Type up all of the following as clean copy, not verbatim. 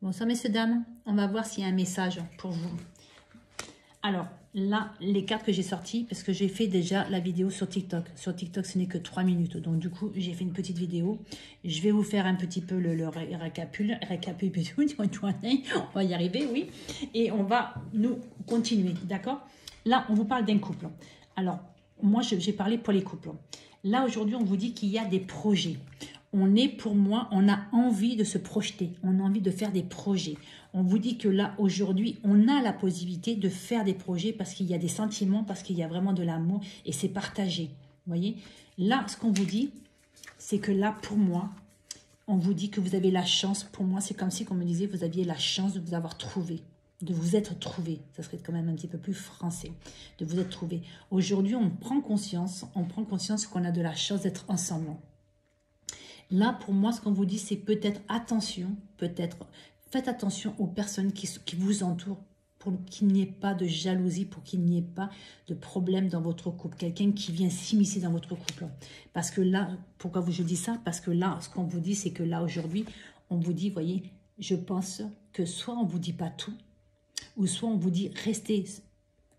Bonsoir messieurs, dames. On va voir s'il y a un message pour vous. Alors, là, les cartes que j'ai sorties, parce que j'ai fait déjà la vidéo sur TikTok. Sur TikTok, ce n'est que 3 minutes. Donc, du coup, j'ai fait une petite vidéo. Je vais vous faire un petit peu le on va y arriver, oui. Et on va nous continuer, d'accord? Là, on vous parle d'un couple. Alors, moi, j'ai parlé pour les couples. Là, aujourd'hui, on vous dit qu'il y a des projets. On est, pour moi, on a envie de se projeter. On a envie de faire des projets. On vous dit que là, aujourd'hui, on a la possibilité de faire des projets parce qu'il y a des sentiments, parce qu'il y a vraiment de l'amour et c'est partagé. Vous voyez? Là, ce qu'on vous dit, c'est que là, pour moi, on vous dit que vous avez la chance. Pour moi, c'est comme si, comme on me disait, vous aviez la chance de vous avoir trouvé, de vous être trouvé. Ça serait quand même un petit peu plus français, de vous être trouvé. Aujourd'hui, on prend conscience qu'on a de la chance d'être ensemble. Là, pour moi, ce qu'on vous dit, c'est peut-être attention, faites attention aux personnes qui vous entourent pour qu'il n'y ait pas de jalousie, pour qu'il n'y ait pas de problème dans votre couple. Quelqu'un qui vient s'immiscer dans votre couple. Parce que là, pourquoi je dis ça? Parce que là, ce qu'on vous dit, c'est que là, aujourd'hui, on vous dit, voyez, je pense que soit on ne vous dit pas tout, ou soit on vous dit restez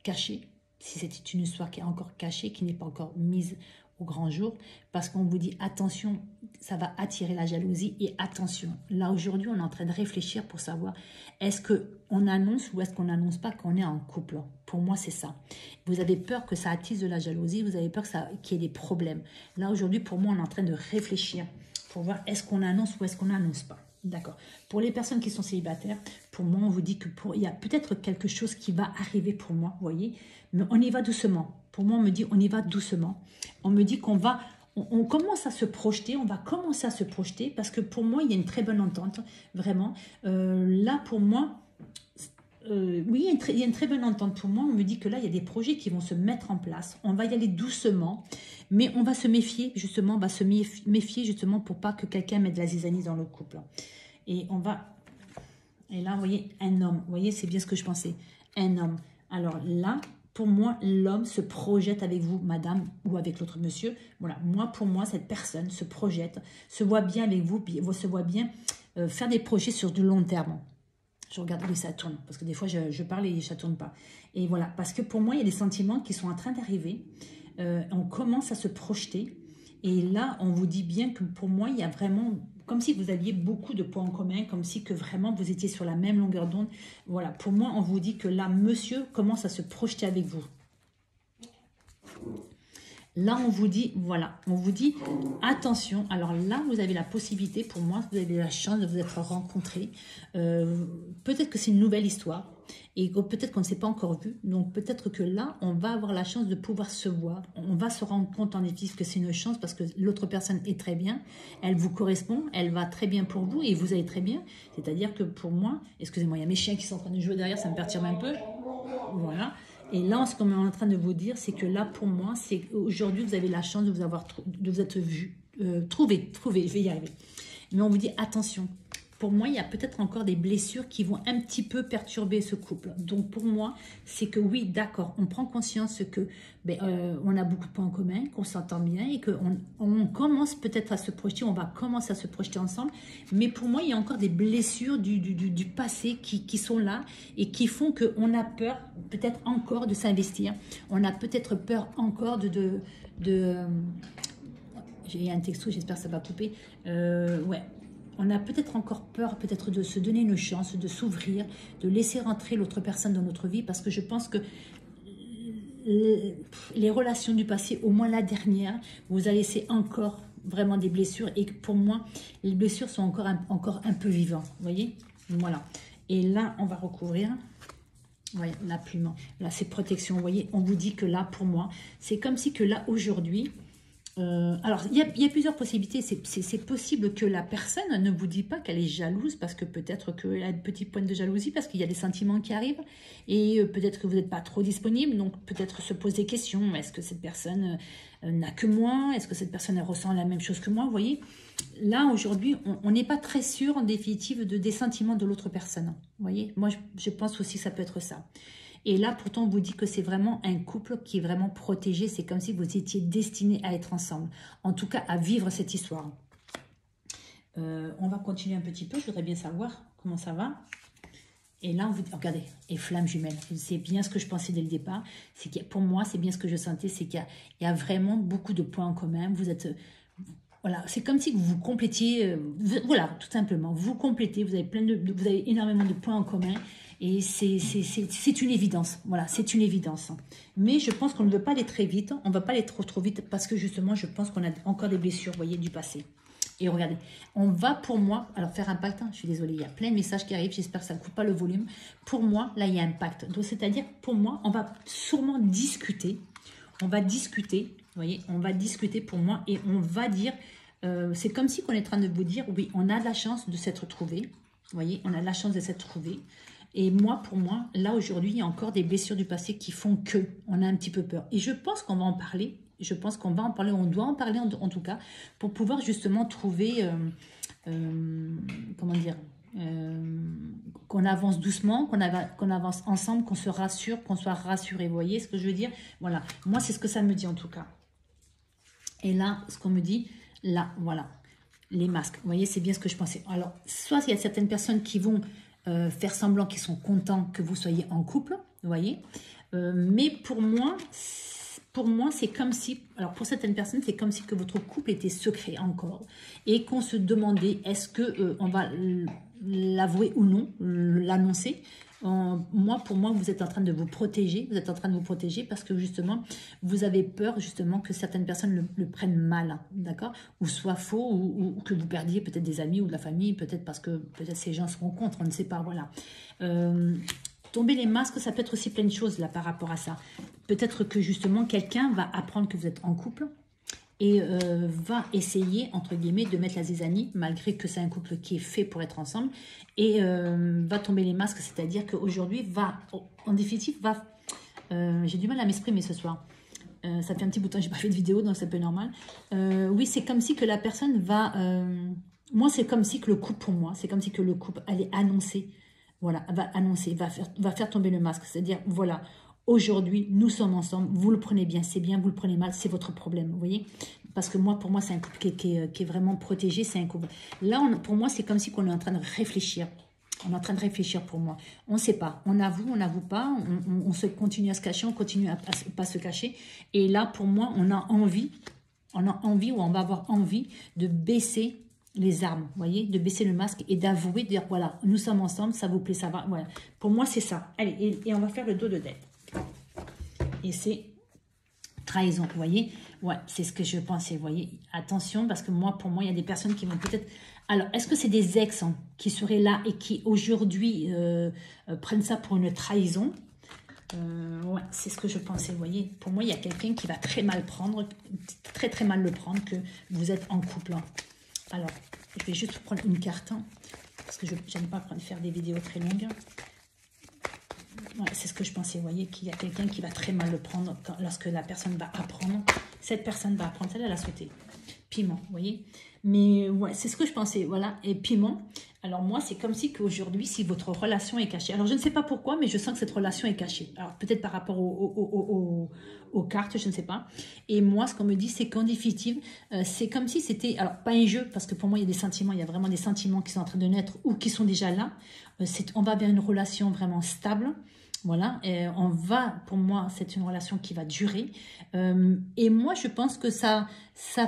caché, si c'est une histoire qui est encore cachée, qui n'est pas encore mise au grand jour, parce qu'on vous dit attention, ça va attirer la jalousie et attention. Là aujourd'hui, on est en train de réfléchir pour savoir est-ce qu'on annonce ou est-ce qu'on n'annonce pas qu'on est en couple. Pour moi, c'est ça. Vous avez peur que ça attise de la jalousie, vous avez peur qu'il y ait des problèmes. Là aujourd'hui, pour moi, on est en train de réfléchir pour voir est-ce qu'on annonce ou est-ce qu'on n'annonce pas. D'accord. Pour les personnes qui sont célibataires, pour moi, on vous dit que il y a peut-être quelque chose qui va arriver pour moi, vous voyez, mais on y va doucement. Pour moi, on me dit on y va doucement. On me dit qu'on va, on commence à se projeter, on va commencer à se projeter parce que pour moi, il y a une très bonne entente, vraiment. Là, pour moi, oui, il y a une très bonne entente pour moi. On me dit que là, il y a des projets qui vont se mettre en place. On va y aller doucement, mais on va se méfier, justement, justement pour pas que quelqu'un mette de la zizanie dans le couple. Et on va... Et là, vous voyez, un homme. Vous voyez, c'est bien ce que je pensais. Un homme. Alors là, pour moi, l'homme se projette avec vous, madame, ou avec l'autre monsieur. Voilà, pour moi, cette personne se projette, se voit bien avec vous, puis se voit bien faire des projets sur du long terme. Je regarde où ça tourne, parce que des fois, je parle et ça ne tourne pas. Et voilà, parce que pour moi, il y a des sentiments qui sont en train d'arriver. On commence à se projeter. Et là, on vous dit bien que pour moi, il y a vraiment... Comme si vous aviez beaucoup de points en commun, comme si que vraiment vous étiez sur la même longueur d'onde. Voilà, pour moi, on vous dit que là, monsieur commence à se projeter avec vous. Là, on vous dit, voilà, on vous dit, attention. Alors là, vous avez la possibilité, pour moi, vous avez la chance de vous être rencontrés. Peut-être que c'est une nouvelle histoire et peut-être qu'on ne s'est pas encore vu. Donc, peut-être que là, on va avoir la chance de pouvoir se voir. On va se rendre compte en définitive que c'est une chance parce que l'autre personne est très bien. Elle vous correspond, elle va très bien pour vous et vous allez très bien. C'est-à-dire que pour moi, excusez-moi, il y a mes chiens qui sont en train de jouer derrière, ça me perturbe un peu. Voilà. Et là, ce qu'on est en train de vous dire, c'est que là, pour moi, c'est qu'aujourd'hui, vous avez la chance de vous être vu, trouvé, je vais y arriver. Mais on vous dit, attention, pour moi, il y a peut-être encore des blessures qui vont un petit peu perturber ce couple. Donc, pour moi, c'est que oui, d'accord, on prend conscience que on a beaucoup de points en commun, qu'on s'entend bien et qu'on commence peut-être à se projeter, on va commencer à se projeter ensemble. Mais pour moi, il y a encore des blessures du passé qui sont là et qui font qu'on a peur peut-être encore de s'investir. On a peut-être peur encore j'ai un texto, j'espère que ça va couper. Ouais. On a peut-être encore peur, peut-être de se donner une chance, de s'ouvrir, de laisser rentrer l'autre personne dans notre vie, parce que je pense que les relations du passé, au moins la dernière, vous a laissé encore vraiment des blessures, et pour moi, les blessures sont encore un peu vivantes, vous voyez? Voilà. Et là, on va recouvrir. Voyez, la plume. Là, c'est protection, vous voyez? On vous dit que là, pour moi, c'est comme si que là, aujourd'hui... alors, il y a plusieurs possibilités. C'est possible que la personne ne vous dit pas qu'elle est jalouse parce que peut-être qu'elle a une petite pointe de jalousie parce qu'il y a des sentiments qui arrivent et peut-être que vous n'êtes pas trop disponible. Donc, peut-être se poser des questions. Est-ce que cette personne n'a que moi? Est-ce que cette personne elle ressent la même chose que moi? Vous voyez, là, aujourd'hui, on n'est pas très sûr en définitive des sentiments de l'autre personne. Vous voyez, moi, je pense aussi que ça peut être ça. Et là, pourtant, on vous dit que c'est vraiment un couple qui est vraiment protégé. C'est comme si vous étiez destinés à être ensemble. En tout cas, à vivre cette histoire. On va continuer un petit peu. Je voudrais bien savoir comment ça va. Et là, on vous dit, regardez, et flamme jumelle. C'est bien ce que je pensais dès le départ. C'est que pour moi, c'est bien ce que je sentais. C'est qu'il y a vraiment beaucoup de points en commun. Vous êtes... Voilà, c'est comme si vous vous complétiez. Voilà, tout simplement. Vous complétez. Vous avez énormément de points en commun. Et c'est une évidence. Voilà, c'est une évidence. Mais je pense qu'on ne veut pas aller très vite. On ne va pas aller trop vite parce que justement, je pense qu'on a encore des blessures, vous voyez, du passé. Et regardez, on va pour moi, alors faire un pacte, hein, je suis désolée, il y a plein de messages qui arrivent, j'espère que ça ne coupe pas le volume. Pour moi, là, il y a un pacte. Donc, c'est-à-dire, pour moi, on va sûrement discuter. On va discuter, vous voyez, on va discuter pour moi et on va dire, c'est comme si on est en train de vous dire, oui, on a de la chance de s'être trouvé. Vous voyez, on a de la chance de s'être trouvé. Et moi, pour moi, là, aujourd'hui, il y a encore des blessures du passé qui font que on a un petit peu peur. Et je pense qu'on va en parler. Je pense qu'on va en parler, on doit en parler en tout cas, pour pouvoir justement trouver, comment dire, qu'on avance doucement, qu'on avance ensemble, qu'on se rassure, qu'on soit rassuré. Vous voyez ce que je veux dire? Voilà, moi c'est ce que ça me dit en tout cas. Et là, ce qu'on me dit, là, voilà, les masques. Vous voyez, c'est bien ce que je pensais. Alors, soit il y a certaines personnes qui vont faire semblant qu'ils sont contents que vous soyez en couple, vous voyez, mais pour moi, c'est comme si, alors pour certaines personnes, c'est comme si que votre couple était secret encore et qu'on se demandait est-ce que on va l'avouer ou non, l'annoncer. Pour moi, vous êtes en train de vous protéger. Vous êtes en train de vous protéger parce que justement, vous avez peur justement que certaines personnes le prennent mal, d'accord? Ou soit faux, ou que vous perdiez peut-être des amis ou de la famille, peut-être parce que peut-être ces gens se rencontrent, on ne sait pas, voilà. Tomber les masques, ça peut être aussi plein de choses là par rapport à ça. Peut-être que justement, quelqu'un va apprendre que vous êtes en couple et va essayer, entre guillemets, de mettre la zizanie, malgré que c'est un couple qui est fait pour être ensemble, et va tomber les masques, c'est-à-dire qu'aujourd'hui, en définitive, j'ai du mal à m'exprimer ce soir. Ça fait un petit bout de temps que je n'ai pas fait de vidéo, donc c'est un peu normal. Oui, c'est comme si que la personne va... moi, c'est comme si que le couple, pour moi, c'est comme si que le couple allait annoncer, voilà, va annoncer, va faire tomber le masque, c'est-à-dire, voilà... Aujourd'hui, nous sommes ensemble, vous le prenez bien, c'est bien, vous le prenez mal, c'est votre problème, vous voyez? Parce que moi, pour moi, c'est un couple qui est vraiment protégé, c'est un couple. Là, pour moi, c'est comme si on est en train de réfléchir. On est en train de réfléchir pour moi. On ne sait pas, on n'avoue pas, on se continue à se cacher, on continue à pas se cacher. Et là, pour moi, on a envie ou on va avoir envie de baisser les armes, vous voyez, de baisser le masque et d'avouer, de dire, voilà, nous sommes ensemble, ça vous plaît, ça va, voilà. Pour moi, c'est ça. Allez, et on va faire le dos de dette. Et c'est trahison, vous voyez. Ouais, c'est ce que je pensais, vous voyez. Attention, parce que pour moi, il y a des personnes qui vont peut-être... Alors, est-ce que c'est des ex qui seraient là et qui, aujourd'hui, prennent ça pour une trahison? Ouais, c'est ce que je pensais, vous voyez. Pour moi, il y a quelqu'un qui va très mal prendre, très mal le prendre, que vous êtes en couple. Alors, je vais juste prendre une carte, parce que je n'aime pas faire des vidéos très longues. Ouais, c'est ce que je pensais, vous voyez, qu'il y a quelqu'un qui va très mal le prendre lorsque la personne va apprendre. Cette personne va apprendre, celle-là, elle a sauté. Piment, vous voyez. Mais ouais, c'est ce que je pensais, voilà. Et piment, alors moi, c'est comme si qu'aujourd'hui, si votre relation est cachée. Alors, je ne sais pas pourquoi, mais je sens que cette relation est cachée. Alors, peut-être par rapport aux cartes, je ne sais pas. Et moi, ce qu'on me dit, c'est qu'en définitive, c'est comme si c'était... Alors, pas un jeu, parce que pour moi, il y a des sentiments, il y a vraiment des sentiments qui sont en train de naître ou qui sont déjà là. On va vers une relation vraiment stable. Voilà, et pour moi, c'est une relation qui va durer. Et moi, je pense que ça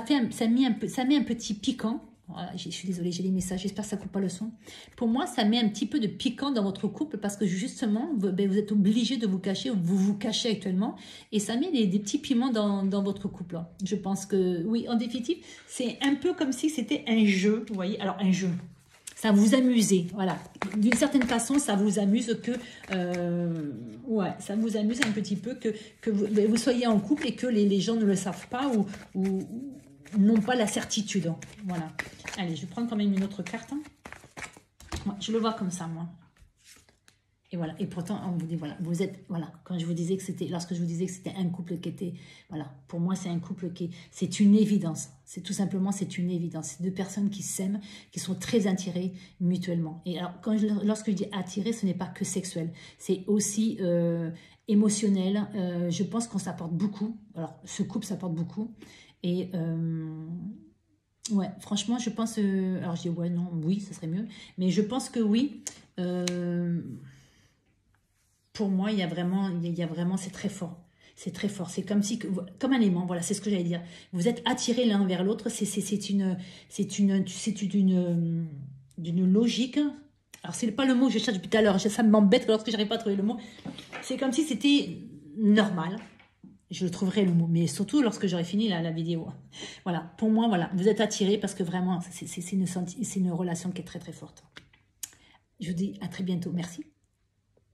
met un petit piquant. Voilà, je suis désolée, j'ai les messages, j'espère que ça ne coupe pas le son. Pour moi, ça met un petit peu de piquant dans votre couple parce que justement, vous êtes obligé de vous cacher, vous vous cachez actuellement. Et ça met des petits piments dans votre couple. Je pense que, oui, en définitive, c'est un peu comme si c'était un jeu, vous voyez. Alors, un jeu. Ça vous amuse, voilà. D'une certaine façon, ça vous amuse ouais, ça vous amuse un petit peu que vous soyez en couple et que les gens ne le savent pas ou n'ont pas la certitude. Voilà. Allez, je vais prendre quand même une autre carte. Ouais, je le vois comme ça, moi. Et voilà, et pourtant, on vous dit, voilà, vous êtes, voilà, quand je vous disais que c'était, lorsque je vous disais que c'était un couple qui était, voilà, pour moi, c'est un couple c'est une évidence. C'est tout simplement, c'est une évidence. C'est deux personnes qui s'aiment, qui sont très attirées mutuellement. Et alors, lorsque je dis attiré, ce n'est pas que sexuel. C'est aussi émotionnel. Je pense qu'on s'apporte beaucoup. Alors, ce couple s'apporte beaucoup. Et Ouais, franchement, je pense... alors, je dis ouais, non, oui, ça serait mieux. Mais je pense que oui. Euh, pour moi, il y a vraiment, c'est très fort. C'est très fort. C'est comme si, comme un aimant. Voilà, c'est ce que j'allais dire. Vous êtes attirés l'un vers l'autre. D'une logique. Alors, c'est pas le mot que je cherche depuis tout à l'heure. Ça m'embête lorsque j'arrive pas à trouver le mot. C'est comme si c'était normal. Je le trouverai le mot, mais surtout lorsque j'aurai fini la vidéo. Voilà, pour moi, voilà, vous êtes attirés parce que vraiment, c'est une relation qui est très très forte. Je vous dis à très bientôt. Merci.